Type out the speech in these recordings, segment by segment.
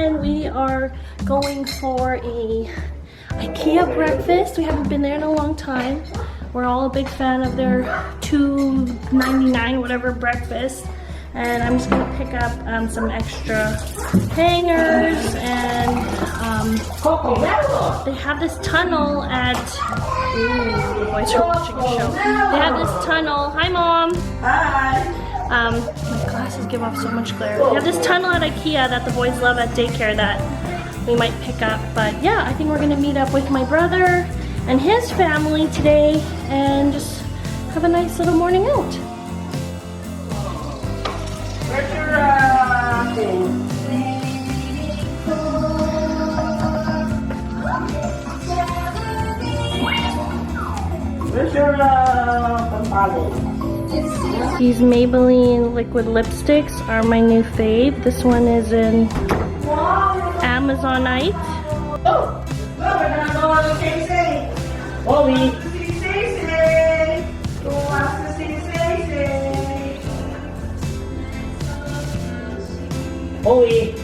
Owen. We are going for a Ikea breakfast. We haven't been there in a long time. We're all a big fan of their $2.99 whatever breakfast. And I'm just gonna pick up some extra hangers, and they have this tunnel at, ooh, the boys are watching a show. They have this tunnel, hi Mom. Hi. My glasses give off so much glare. They have this tunnel at Ikea that the boys love at daycare that we might pick up. But yeah, I think we're gonna meet up with my brother and his family today and just have a nice little morning out. Where's your thing? Where's your palette? These Maybelline liquid lipsticks are my new fave. This one is in Amazonite. Oh, we're gonna go on the Stacey. Ollie. See Stacey. Who wants to see Stacey? Ollie.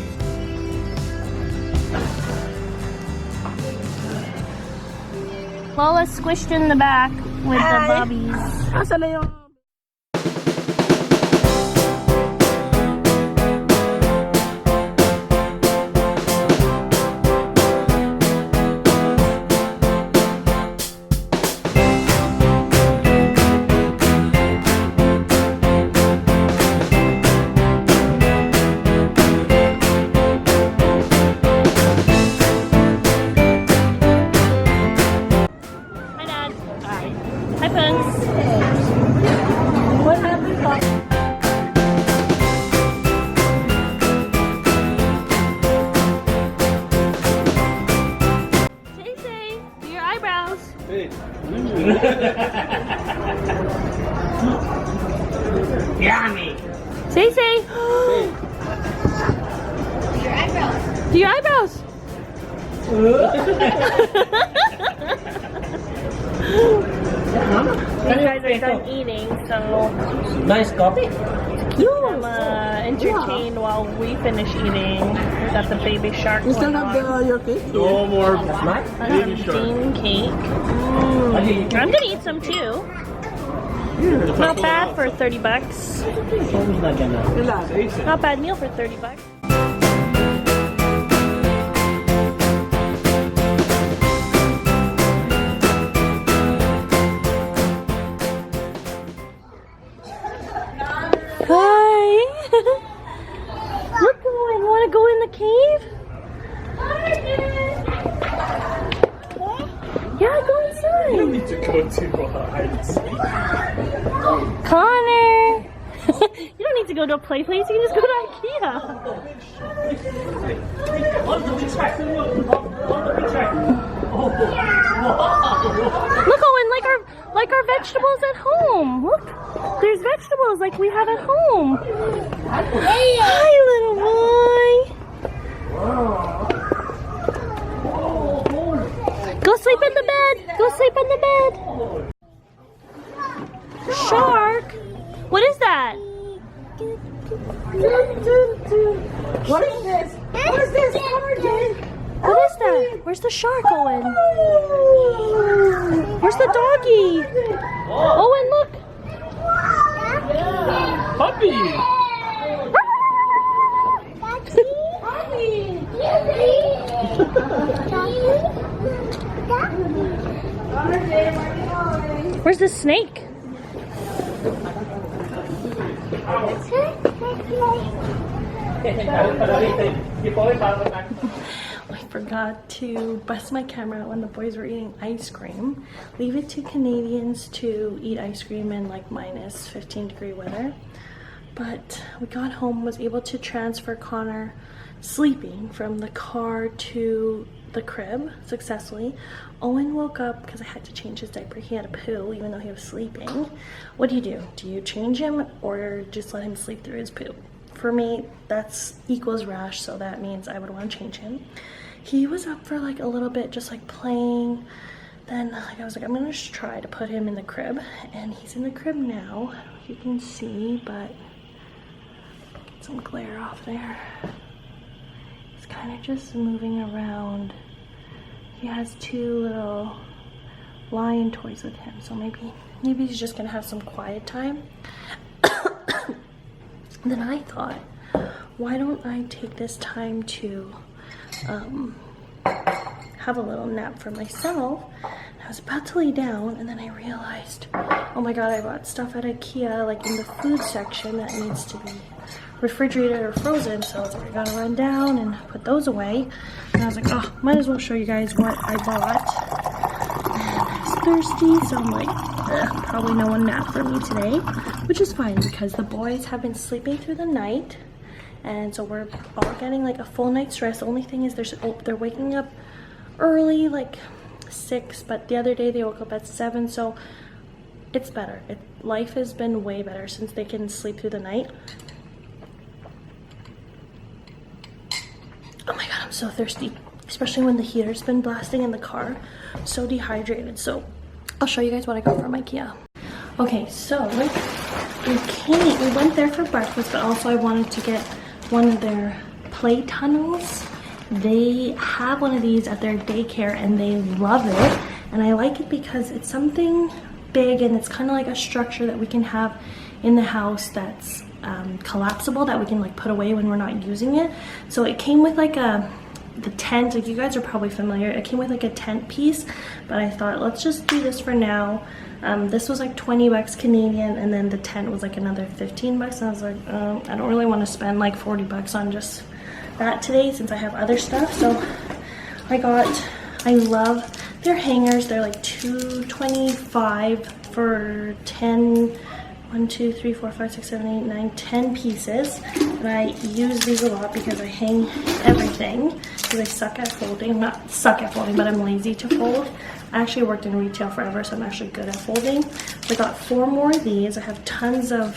Lola squished in the back with the bobbies. Asa na yung... Hi, Pence. What happened? Stacey, do your eyebrows. Hey. Yummy. Stacey. Do your eyebrows. You guys are done eating, so Nice coffee. I'm entertained while we finish eating. We got the baby shark You still going have on. your cake? No more snack. Bean cake. I'm gonna eat some too. Not bad for 30 bucks. Not bad meal for 30 bucks. Hi! Look, Owen, want to go in the cave? Yeah, go inside. You need to go to hide and seek. Connor! You don't need to go to a play place, you can just go to Ikea. Look, Owen, like our vegetables at home. Look, there's vegetables like we have at home. Hi, little boy. Go sleep in the bed. Go sleep in the bed. Shark. What is that? What is this? What is this? What is that? Where's the shark, Owen? Where's the doggy? Owen, look. Puppy. Where's the snake? I forgot to bust my camera when the boys were eating ice cream. Leave it to Canadians to eat ice cream in like minus 15-degree weather. But we got home, was able to transfer Connor sleeping from the car to the crib successfully. Owen woke up because I had to change his diaper. He had a poo even though he was sleeping. What do? Do you change him or just let him sleep through his poo? For me, that's equals rash, so that means I would want to change him. He was up for like a little bit, just like playing. Then I was like, I'm gonna just try to put him in the crib, and he's in the crib now. You can see, but get some glare off there. He's kind of just moving around. He has two little lion toys with him, so maybe he's just gonna have some quiet time. Then I thought, why don't I take this time to have a little nap for myself. I was about to lay down and then I realized, oh my god, I bought stuff at Ikea like in the food section that needs to be refrigerated or frozen, so I gotta run down and put those away. And I was like, oh, might as well show you guys what I bought. And I was thirsty, so I'm like, probably no one nap for me today, which is fine because the boys have been sleeping through the night, and so we're all getting like a full night's rest. The only thing is they're waking up early, like 6, but the other day they woke up at 7, so it's better. Life has been way better since they can sleep through the night. Oh my god, I'm so thirsty, especially when the heater's been blasting in the car. So dehydrated. So I'll show you guys what I got from Ikea. Okay, so we went there for breakfast, but also I wanted to get one of their play tunnels. They have one of these at their daycare and they love it, and I like it because it's something big and it's kind of like a structure that we can have in the house that's collapsible, that we can like put away when we're not using it. So it came with like the tent, like you guys are probably familiar, it came with like a tent piece, but I thought let's just do this for now. This was like 20 bucks Canadian, and then the tent was like another 15 bucks, and I was like, I don't really want to spend like 40 bucks on just that today since I have other stuff. So I love their hangers. They're like $2.25 for 10, 1, 2, 3, 4, 5, 6, 7, 8, 9, 10 pieces. And I use these a lot because I hang everything, because I suck at folding. Not suck at folding, but I'm lazy to fold. I actually worked in retail forever, so I'm actually good at folding. So I got 4 more of these. I have tons of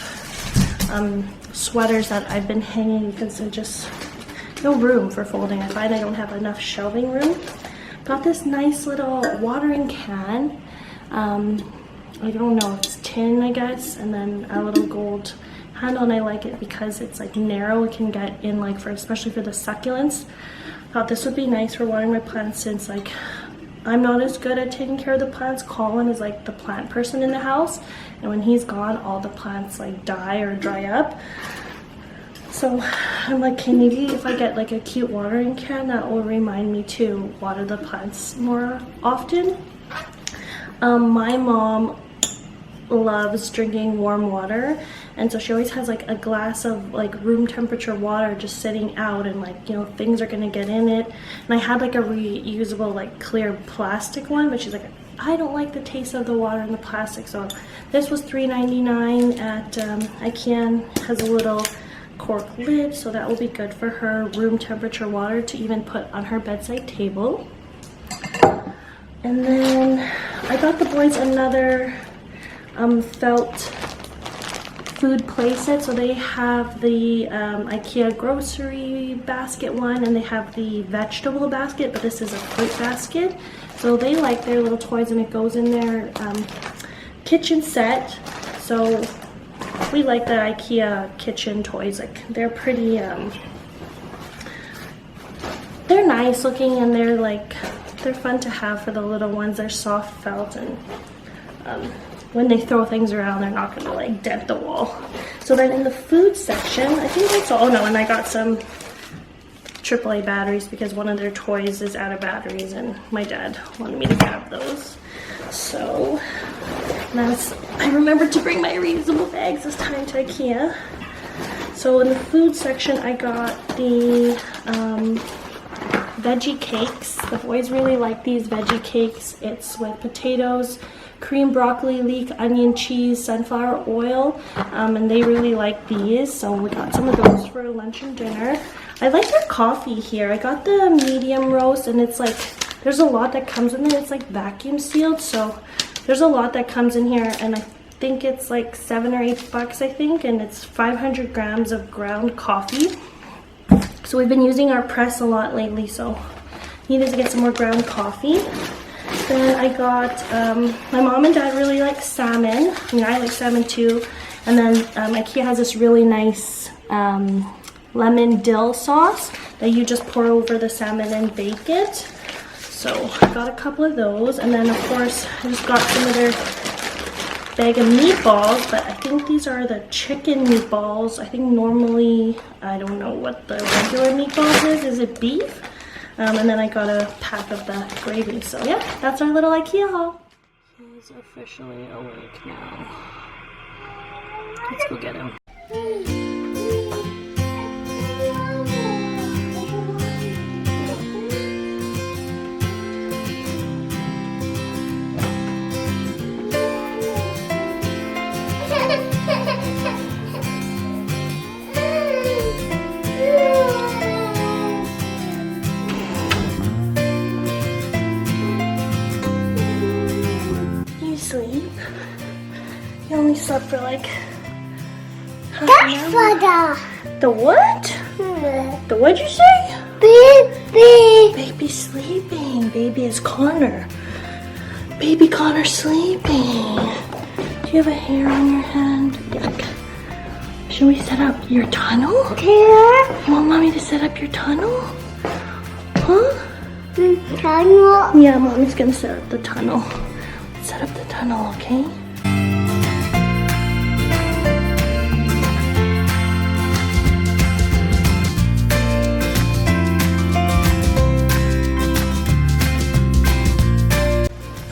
sweaters that I've been hanging because they're just no room for folding. I find I don't have enough shelving room. Got this nice little watering can. I don't know, it's tin, I guess, and then a little gold handle, and I like it because it's like narrow. It can get in like especially for the succulents. Thought this would be nice for watering my plants since like I'm not as good at taking care of the plants. Colin is like the plant person in the house, and when he's gone, all the plants like die or dry up. So I'm like, okay, maybe if I get like a cute watering can, that will remind me to water the plants more often. My mom loves drinking warm water, and so she always has like a glass of like room temperature water just sitting out, and like, you know, things are gonna get in it. And I had like a reusable like clear plastic one, but she's like, I don't like the taste of the water in the plastic. So this was $3.99 at Ikea. Has a little cork lid, so that will be good for her room temperature water to even put on her bedside table. And then I got the boys another felt food play set. So they have the Ikea grocery basket one, and they have the vegetable basket, but this is a fruit basket. So they like their little toys, and it goes in their kitchen set. So we like the Ikea kitchen toys. Like they're pretty they're nice looking, and they're fun to have for the little ones. They're soft felt, and when they throw things around, they're not gonna like dent the wall. So then in the food section, I think that's all. Oh no, and I got some AAA batteries because one of their toys is out of batteries, and my dad wanted me to grab those. So I remembered to bring my reusable bags this time to Ikea. So in the food section, I got the veggie cakes. The boys really like these veggie cakes. It's with potatoes, cream, broccoli, leek, onion, cheese, sunflower oil, and they really like these. So we got some of those for lunch and dinner. I like their coffee here. I got the medium roast, and it's like, there's a lot that comes in it. It's like vacuum sealed, so there's a lot that comes in here, and I think it's like $7 or $8, I think, and it's 500 grams of ground coffee. So we've been using our press a lot lately, so needed to get some more ground coffee. Then I got, my mom and dad really like salmon. I mean, I like salmon too. And then Ikea has this really nice lemon dill sauce. that you just pour over the salmon and bake it. So I got a couple of those, and then of course I just got some of their bag of meatballs, but I think these are the chicken meatballs. I think normally, I don't know what the regular meatballs is. Is it beef? And then I got a pack of the gravy. So yeah, that's our little Ikea haul. He's officially awake now. Let's go get him. Sleep. You only slept for like half an hour. The what? The what'd you say? Baby. Baby's sleeping. Baby is Connor. Baby Connor sleeping. Do you have a hair on your hand? Yuck. Should we set up your tunnel? Here. You want mommy to set up your tunnel? Huh? Tunnel. Yeah, mommy's gonna set up the tunnel. Set up the tunnel, okay?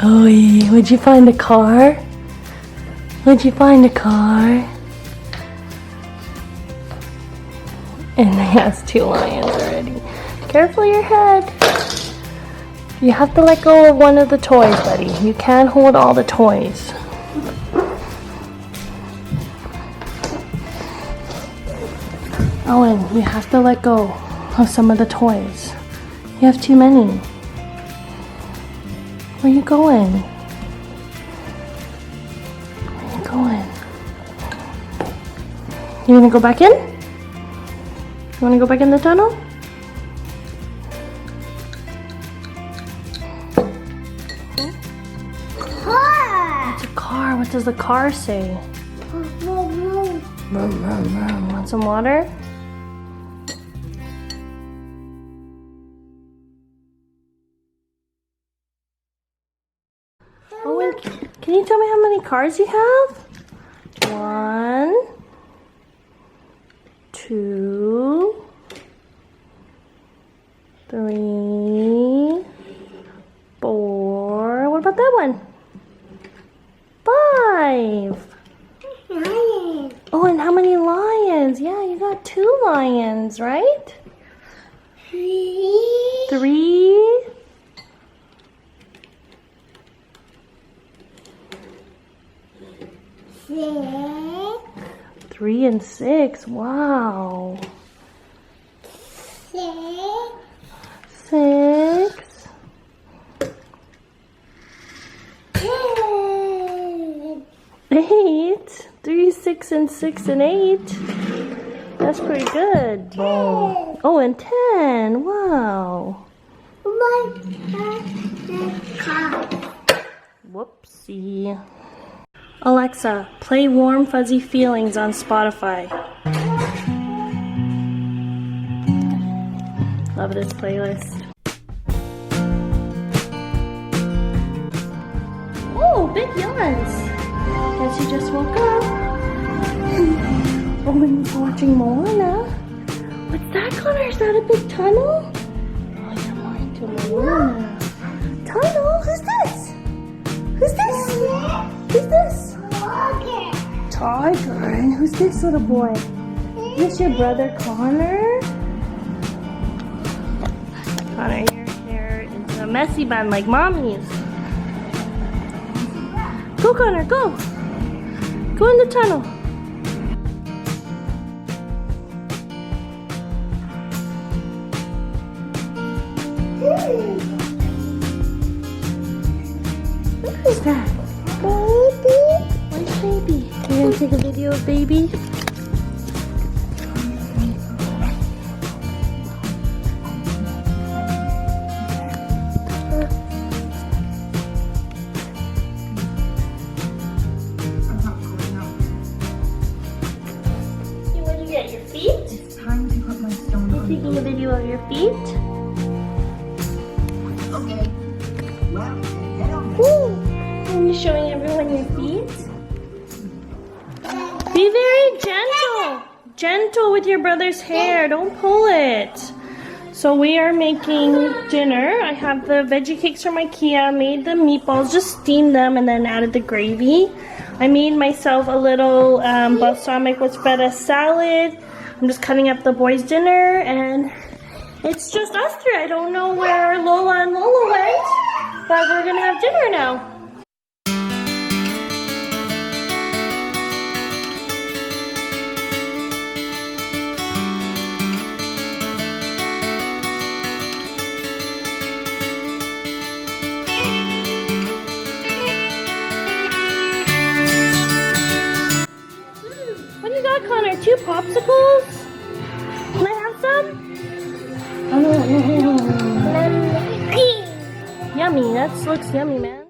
Oh, would you find a car? Would you find a car? And he has 2 lions already. Careful your head. You have to let go of one of the toys, buddy. You can't hold all the toys. Owen, you have to let go of some of the toys. You have too many. Where you going? Where you going? You gonna go back in? You wanna go back in the tunnel? What does the car say? Vroom, vroom, vroom. Want some water? Owen, can you tell me how many cars you have? 1, 2, 3, 4. What about that one? 5. Lion. Oh, and how many lions? Yeah, you got 2 lions, right? 3. 3. 6. 3 and 6. Wow. 6. 6. 8. 3, 6, and 6 and 8. That's pretty good. Wow. Oh, and 10. Wow. Whoopsie. Alexa, play Warm Fuzzy Feelings on Spotify. Love this playlist. Oh, big yawns. Guess you just woke up. Owen's watching Moana. What's that, Connor? Is that a big tunnel? Oh, you're more into Moana. Tunnel? Who's this? Who's this? Who's this? Tiger. And who's this little boy? Is this your brother, Connor? Connor, your hair is a messy bun like mommy's. Go, Connor, go! Go in the tunnel. Who's that? Baby? Where's baby? You're gonna take a video of baby? What do you get? Your feet? It's time to put my stone on. Taking a video view of your feet. Okay. Well, head on. Woo! Are you showing everyone your feet? Be very gentle. Gentle with your brother's hair. Don't pull it. So we are making dinner. I have the veggie cakes from Ikea. Made the meatballs, just steamed them and then added the gravy. I made myself a little balsamic with feta salad. I'm just cutting up the boys' dinner and it's just us three. I don't know where Lola and Lola went, but we're gonna have dinner now. What do you got, Connor? 2 popsicles? Can I have some? Oh, no. Yummy. That looks yummy, man.